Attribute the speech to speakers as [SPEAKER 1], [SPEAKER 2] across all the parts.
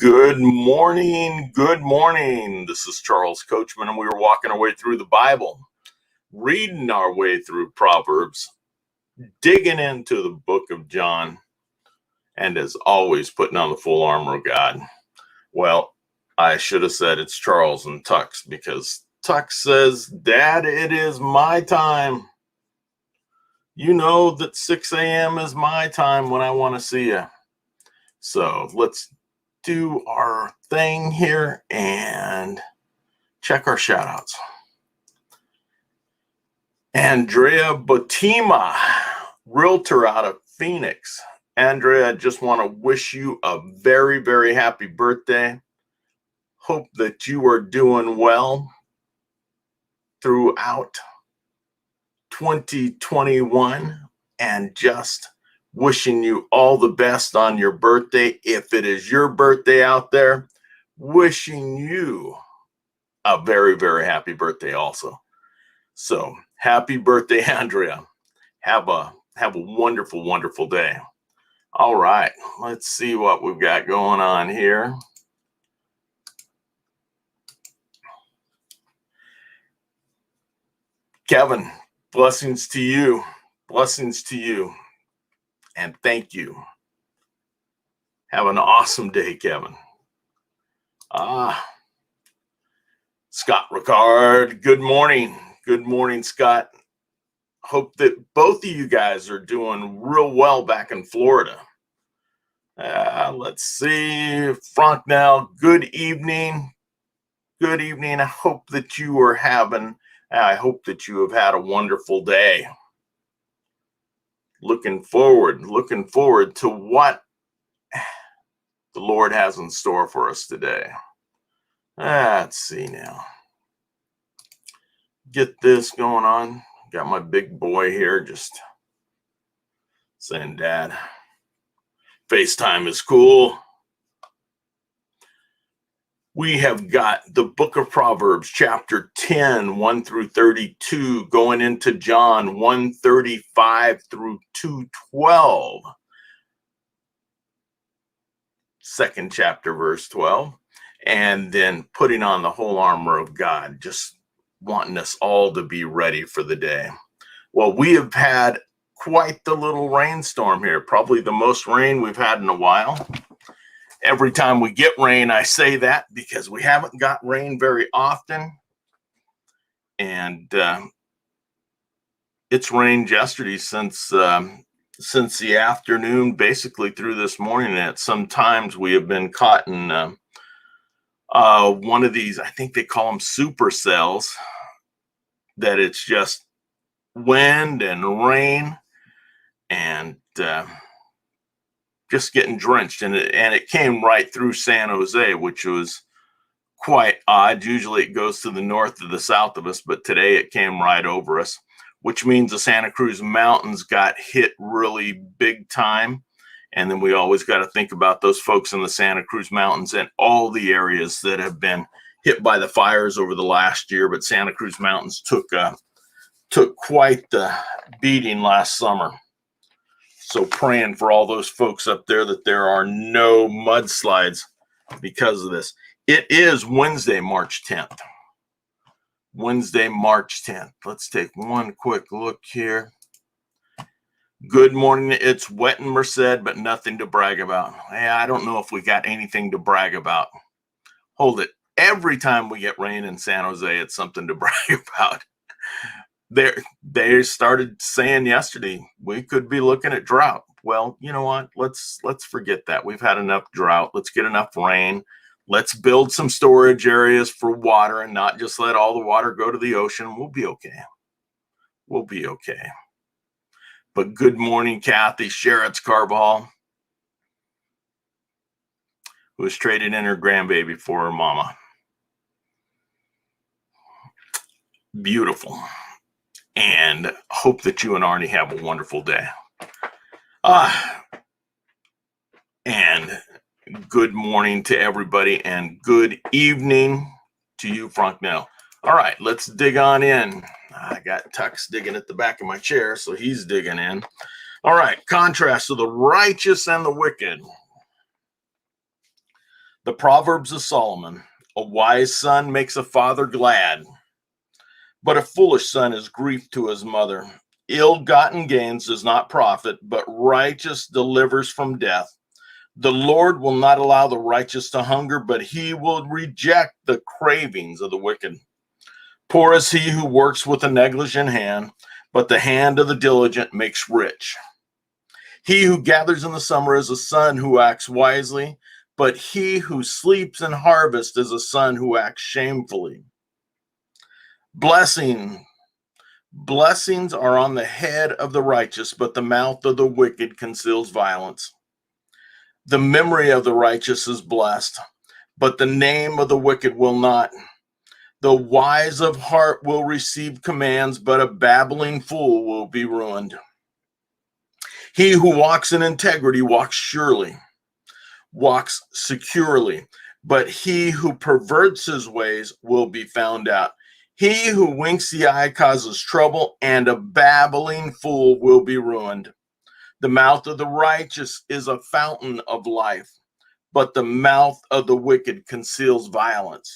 [SPEAKER 1] Good morning. Good morning. This is Charles Coachman, and we were walking our way through the Bible, reading our way through Proverbs, digging into the book of John, and as always, putting on the full armor of God. Well, I should have said it's Charles and Tux, because Tux says, Dad, it is my time. You know that 6 a.m. is my time when I want to see you. So let's do our thing here and check our shout outs. Andrea Botima, realtor out of Phoenix. Andrea, I just want to wish you a very, very happy birthday. Hope that you are doing well throughout 2021, and just wishing you all the best on your birthday. If it is your birthday out there, wishing you a very, very happy birthday also. So happy birthday, Andrea. Have a wonderful, wonderful day. All right, let's see what we've got going on here. Kevin, blessings to you. Blessings to you. And thank you. Have an awesome day, Kevin. Scott Ricard, good morning. Good morning, Scott. Hope that both of you guys are doing real well back in Florida. Let's see. Frank now, good evening. Good evening. I hope that you have had a wonderful day. Looking forward to what the Lord has in store for us today. Let's see now. Get this going on. Got my big boy here just saying, Dad, FaceTime is cool. We have got the book of Proverbs, chapter 10, 1 through 32, going into John 1:35 through 2:12. Second chapter, verse 12. And then putting on the whole armor of God, just wanting us all to be ready for the day. Well, we have had quite the little rainstorm here, probably the most rain we've had in a while. Every time we get rain, I say that because we haven't got rain very often. And it's rained yesterday since the afternoon, basically through this morning. At some times we have been caught in one of these, I think they call them supercells, that it's just wind and rain and just getting drenched. And it came right through San Jose, which was quite odd. Usually it goes to the north or the south of us, but today it came right over us, which means the Santa Cruz Mountains got hit really big time. And then we always got to think about those folks in the Santa Cruz Mountains and all the areas that have been hit by the fires over the last year. But Santa Cruz Mountains took quite the beating last summer. So praying for all those folks up there that there are no mudslides because of this. It is Wednesday, March 10th. Wednesday, March 10th. Let's take one quick look here. Good morning. It's wet in Merced, but nothing to brag about. I don't know if we got anything to brag about. Hold it. Every time we get rain in San Jose, it's something to brag about. They started saying yesterday we could be looking at drought. Well, you know what? Let's forget that. We've had enough drought. Let's get enough rain. Let's build some storage areas for water and not just let all the water go to the ocean. We'll be okay. We'll be okay. But good morning, Kathy Sherritt's Carball, who was traded in her grandbaby for her mama. Beautiful. And hope that you and Arnie have a wonderful day. And good morning to everybody, and good evening to you, Frank Nell. All right, let's dig on in. I got Tux digging at the back of my chair, so he's digging in. All right, contrast to the righteous and the wicked. The Proverbs of Solomon. A wise son makes a father glad, but a foolish son is grief to his mother. Ill-gotten gains does not profit, but righteous delivers from death. The Lord will not allow the righteous to hunger, but he will reject the cravings of the wicked. Poor is he who works with a negligent hand, but the hand of the diligent makes rich. He who gathers in the summer is a son who acts wisely, but he who sleeps in harvest is a son who acts shamefully. Blessings are on the head of the righteous, but the mouth of the wicked conceals violence. The memory of the righteous is blessed, but the name of the wicked will not. The wise of heart will receive commands, but a babbling fool will be ruined. He who walks in integrity walks securely, but he who perverts his ways will be found out. He who winks the eye causes trouble, and a babbling fool will be ruined. The mouth of the righteous is a fountain of life, but the mouth of the wicked conceals violence.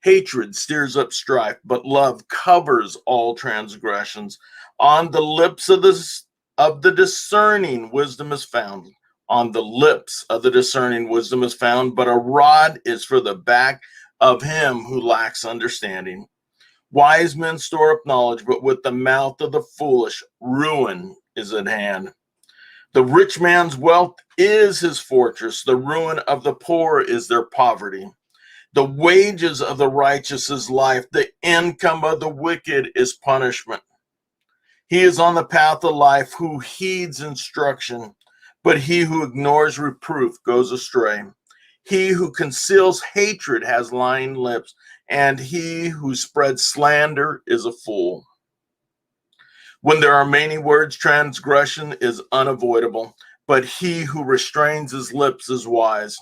[SPEAKER 1] Hatred stirs up strife, but love covers all transgressions. On the lips of the discerning, wisdom is found. On the lips of the discerning, wisdom is found, but a rod is for the back of him who lacks understanding. Wise men store up knowledge, but with the mouth of the foolish, ruin is at hand. The rich man's wealth is his fortress. The ruin of the poor is their poverty. The wages of the righteous is life. The income of the wicked is punishment. He is on the path of life who heeds instruction, but he who ignores reproof goes astray. He who conceals hatred has lying lips, and he who spreads slander is a fool. When there are many words, transgression is unavoidable, but he who restrains his lips is wise.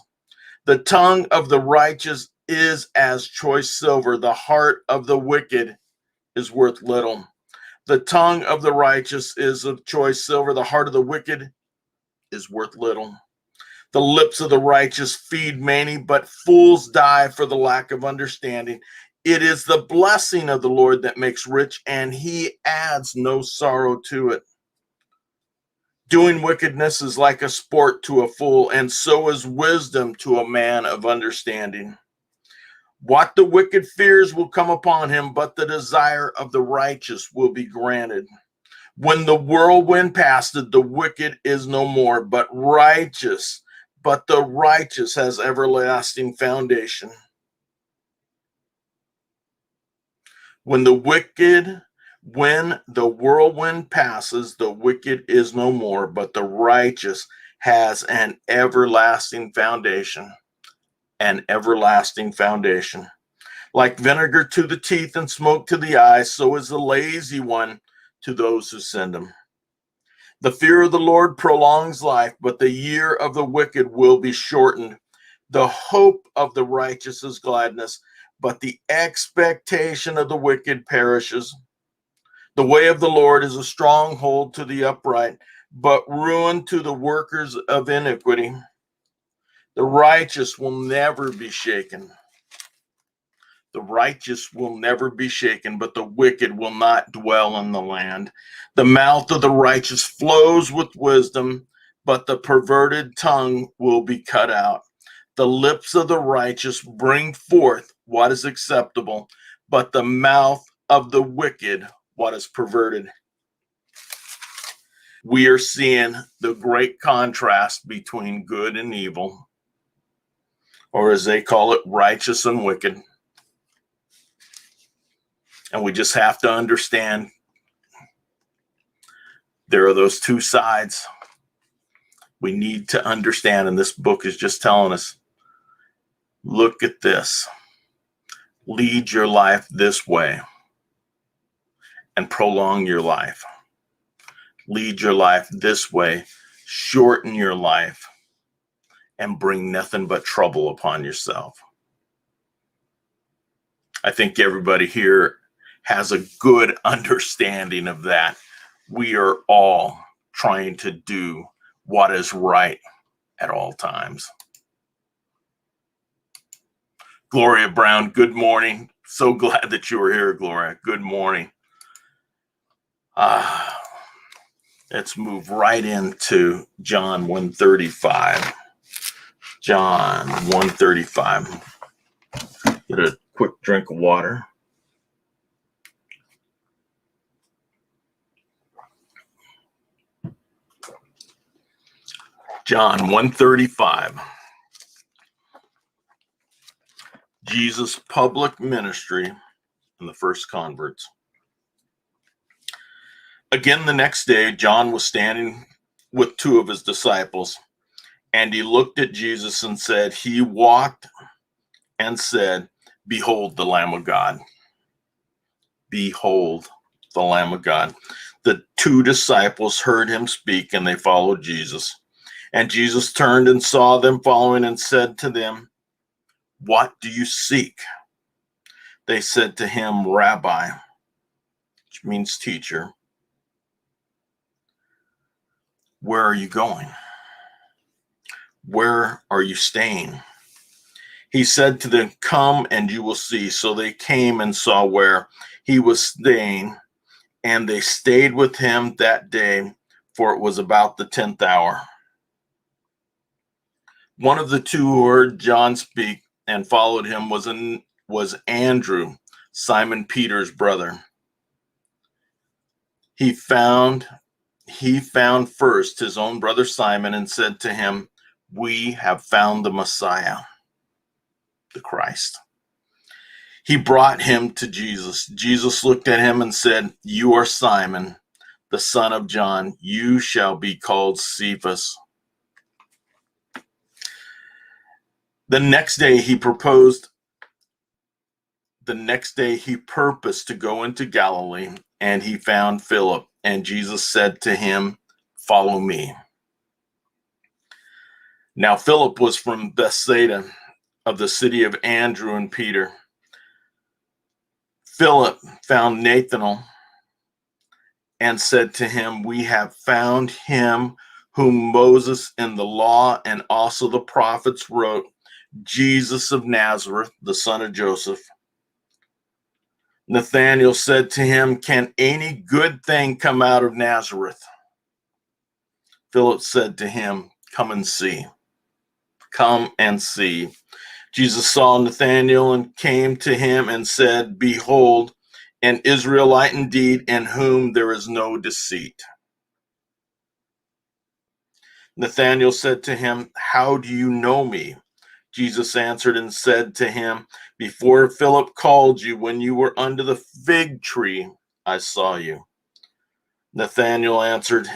[SPEAKER 1] The tongue of the righteous is as choice silver. The heart of the wicked is worth little. The tongue of the righteous is of choice silver. The heart of the wicked is worth little. The lips of the righteous feed many, but fools die for the lack of understanding. It is the blessing of the Lord that makes rich, and he adds no sorrow to it. Doing wickedness is like a sport to a fool, and so is wisdom to a man of understanding. What the wicked fears will come upon him, but the desire of the righteous will be granted. When the whirlwind passeth, the wicked is no more, but the righteous has everlasting foundation. When the whirlwind passes, the wicked is no more, but the righteous has an everlasting foundation. An everlasting foundation. Like vinegar to the teeth and smoke to the eyes, so is the lazy one to those who send him. The fear of the Lord prolongs life, but the year of the wicked will be shortened. The hope of the righteous is gladness, but the expectation of the wicked perishes. The way of the Lord is a stronghold to the upright, but ruin to the workers of iniquity. The righteous will never be shaken. The righteous will never be shaken, but the wicked will not dwell in the land. The mouth of the righteous flows with wisdom, but the perverted tongue will be cut out. The lips of the righteous bring forth what is acceptable, but the mouth of the wicked what is perverted. We are seeing the great contrast between good and evil, or as they call it, righteous and wicked. And we just have to understand there are those two sides. We need to understand, and this book is just telling us, look at this. Lead your life this way and prolong your life. Lead your life this way, shorten your life, and bring nothing but trouble upon yourself. I think everybody here has a good understanding of that. We are all trying to do what is right at all times. Gloria Brown, good morning. So glad that you were here, Gloria. Good morning. Let's move right into John 1:35. John 1:35. Get a quick drink of water. John 1:35. Jesus' public ministry and the first converts. Again, the next day, John was standing with two of his disciples, and he looked at Jesus and said, he walked and said, behold the Lamb of God. Behold the Lamb of God. The two disciples heard him speak, and they followed Jesus. And Jesus turned and saw them following and said to them, what do you seek? They said to him, Rabbi, which means teacher, where are you going? Where are you staying? He said to them, come and you will see. So they came and saw where he was staying, and they stayed with him that day, for it was about the 10th hour. One of the two who heard John speak and followed him was Andrew, Simon Peter's brother. He found first his own brother Simon and said to him, we have found the Messiah, the Christ. He brought him to Jesus. Jesus looked at him and said, you are Simon, the son of John. You shall be called Cephas. The next day he purposed to go into Galilee, and he found Philip, and Jesus said to him, follow me. Now Philip was from Bethsaida, of the city of Andrew and Peter. Philip found Nathanael and said to him, we have found him whom Moses in the law and also the prophets wrote, Jesus of Nazareth, the son of Joseph. Nathanael said to him, can any good thing come out of Nazareth? Philip said to him, come and see. Come and see. Jesus saw Nathanael and came to him and said, behold, an Israelite indeed, in whom there is no deceit. Nathanael said to him, how do you know me? Jesus answered and said to him, before Philip called you, when you were under the fig tree, I saw you. Nathanael answered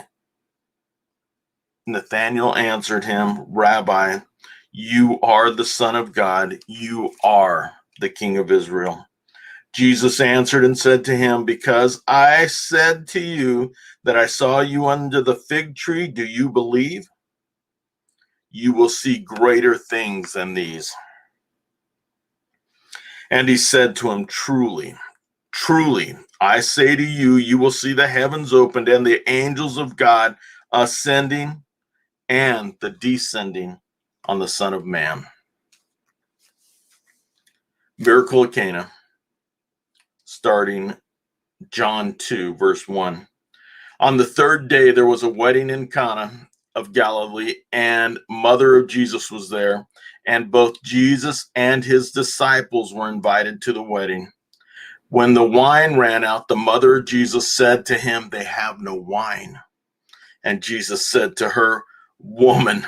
[SPEAKER 1] him, Rabbi, you are the Son of God. You are the King of Israel. Jesus answered and said to him, because I said to you that I saw you under the fig tree, do you believe? You will see greater things than these. And he said to him, truly, truly, I say to you, you will see the heavens opened and the angels of God ascending and the descending on the Son of Man. Miracle of Cana, starting John 2, verse 1. On the third day, there was a wedding in Cana of Galilee, and mother of Jesus was there, and both Jesus and his disciples were invited to the wedding. When the wine ran out, the mother of Jesus said to him, they have no wine. And Jesus said to her, woman,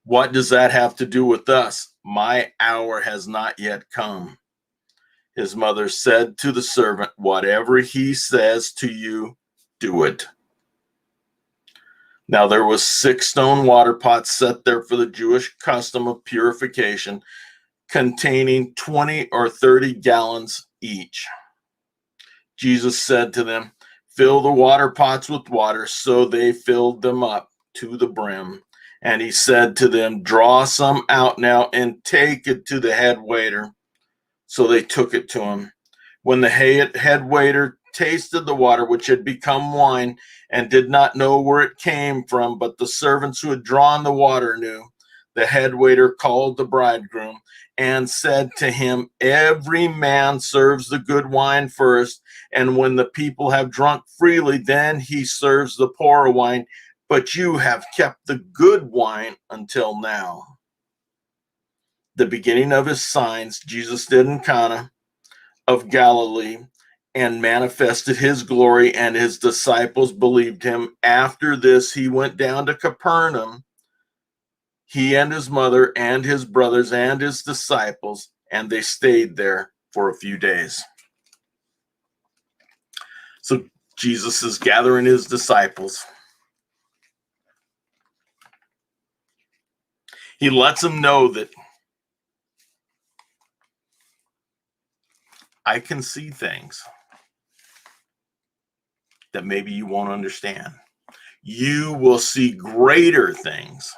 [SPEAKER 1] what does that have to do with us? My hour has not yet come. His mother said to the servant, whatever he says to you, do it. Now there was 6 stone water pots set there for the Jewish custom of purification, containing 20 or 30 gallons each. Jesus said to them, fill the water pots with water. So they filled them up to the brim. And he said to them, draw some out now and take it to the head waiter. So they took it to him. When the head waiter tasted the water, which had become wine, and did not know where it came from, but the servants who had drawn the water knew, the head waiter called the bridegroom and said to him, "Every man serves the good wine first, and when the people have drunk freely, then he serves the poorer wine. But you have kept the good wine until now." The beginning of his signs Jesus did in Cana of Galilee and manifested his glory, and his disciples believed him. After this, he went down to Capernaum, he and his mother and his brothers and his disciples, and they stayed there for a few days. So Jesus is gathering his disciples. He lets them know that I can see things that maybe you won't understand. You will see greater things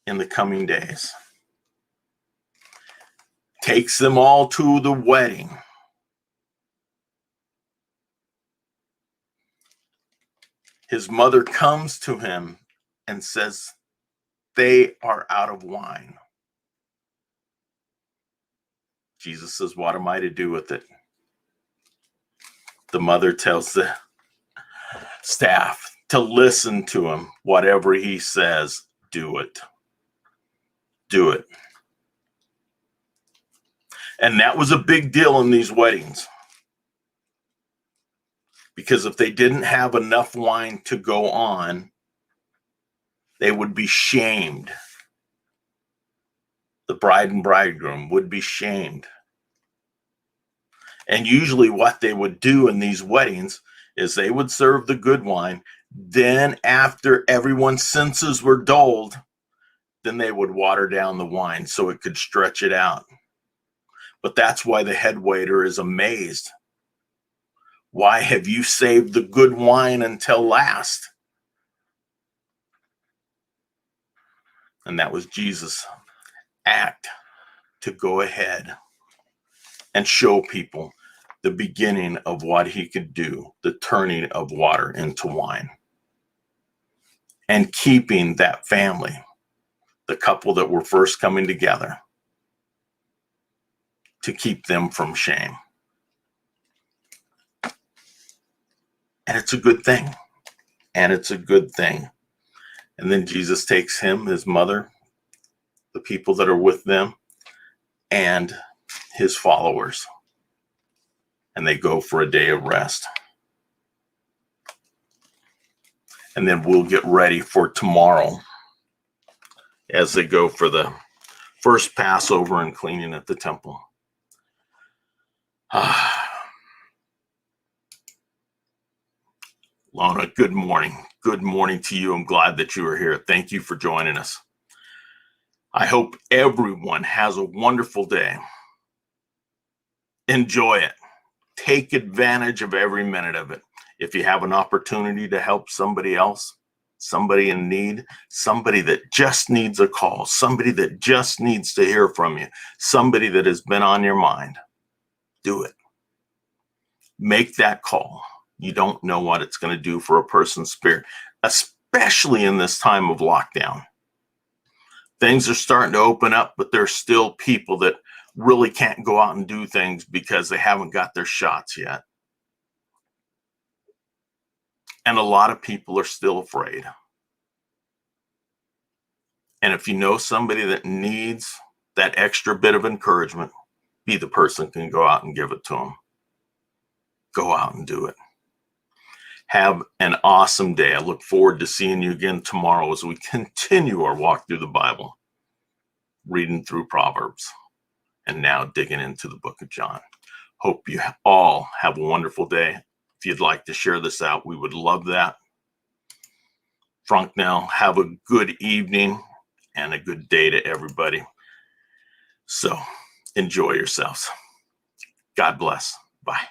[SPEAKER 1] in the coming days. Takes them all to the wedding. His mother comes to him and says, "They are out of wine." Jesus says, "What am I to do with it?" The mother tells the staff to listen to him. Whatever he says, do it. Do it. And that was a big deal in these weddings. Because if they didn't have enough wine to go on, they would be shamed. The bride and bridegroom would be shamed. And usually what they would do in these weddings is they would serve the good wine. Then after everyone's senses were dulled, then they would water down the wine so it could stretch it out. But that's why the head waiter is amazed. Why have you saved the good wine until last? And that was Jesus' act to go ahead and show people the beginning of what he could do, the turning of water into wine, and keeping that family, the couple that were first coming together, to keep them from shame. And it's a good thing. And it's a good thing. And then Jesus takes him, his mother, the people that are with them, and his followers. And they go for a day of rest. And then we'll get ready for tomorrow as they go for the first Passover and cleaning at the temple. Lona, good morning. Good morning to you. I'm glad that you are here. Thank you for joining us. I hope everyone has a wonderful day. Enjoy it. Take advantage of every minute of it. If you have an opportunity to help somebody else, somebody in need, somebody that just needs a call, somebody that just needs to hear from you, somebody that has been on your mind, do it. Make that call. You don't know what it's going to do for a person's spirit, especially in this time of lockdown. Things are starting to open up, but there's still people that really can't go out and do things because they haven't got their shots yet. And a lot of people are still afraid. And if you know somebody that needs that extra bit of encouragement, be the person who can go out and give it to them. Go out and do it. Have an awesome day. I look forward to seeing you again tomorrow as we continue our walk through the Bible, reading through Proverbs, and now digging into the book of John. Hope you all have a wonderful day. If you'd like to share this out, we would love that. Frank, now have a good evening and a good day to everybody. So enjoy yourselves. God bless. Bye.